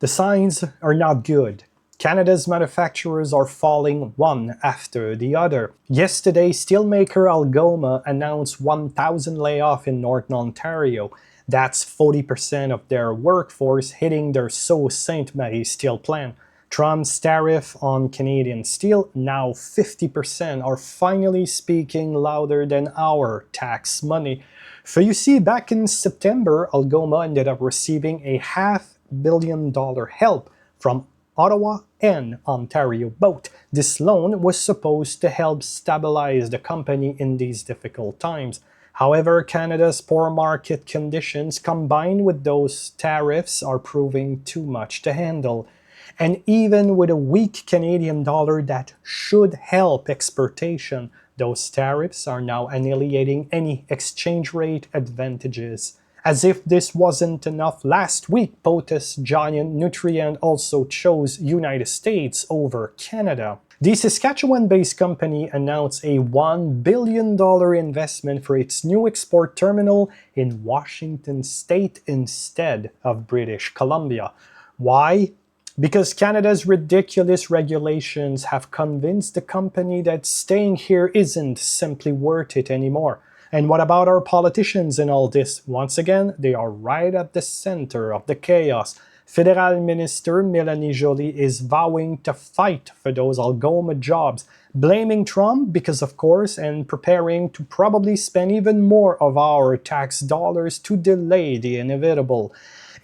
The signs are not good. Canada's manufacturers are falling one after the other. Yesterday, steelmaker Algoma announced 1,000 layoffs in Northern Ontario. That's 40% of their workforce hitting their Sault Ste. Marie steel plant. Trump's tariff on Canadian steel, now 50%, are finally speaking louder than our tax money. So you see, back in September, Algoma ended up receiving a $500 million help from Ottawa and Ontario both. This loan was supposed to help stabilize the company in these difficult times. However, Canada's poor market conditions combined with those tariffs are proving too much to handle. And even with a weak Canadian dollar that should help exportation, those tariffs are now annihilating any exchange rate advantages. As if this wasn't enough, last week potash giant Nutrien also chose United States over Canada. The Saskatchewan-based company announced a $1 billion investment for its new export terminal in Washington state instead of British Columbia. Why? Because Canada's ridiculous regulations have convinced the company that staying here isn't simply worth it anymore. And what about our politicians in all this? Once again, they are right at the center of the chaos. Federal Minister Mélanie Joly is vowing to fight for those Algoma jobs, blaming Trump because of course, and preparing to probably spend even more of our tax dollars to delay the inevitable.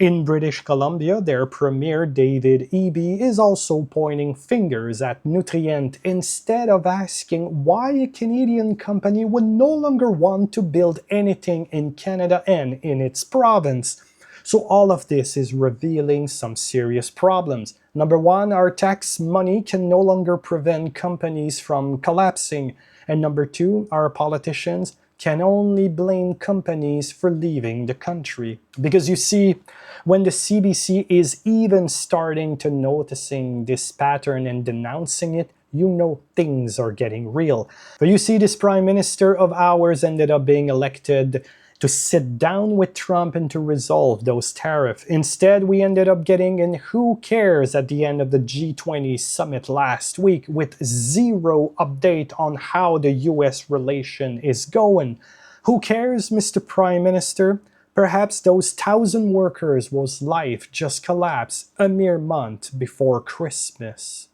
In British Columbia, their Premier David Eby is also pointing fingers at Nutrien instead of asking why a Canadian company would no longer want to build anything in Canada and in its province. So all of this is revealing some serious problems. Number one, our tax money can no longer prevent companies from collapsing. And number two, our politicians can only blame companies for leaving the country. Because you see, when the CBC is even starting to noticing this pattern and denouncing it, you know things are getting real. But you see, this prime minister of ours ended up being elected to sit down with Trump and to resolve those tariffs. Instead, we ended up getting an who cares at the end of the G20 summit last week with zero update on how the US relation is going. Who cares, Mr. Prime Minister? Perhaps those 1,000 workers whose life just collapsed a mere month before Christmas.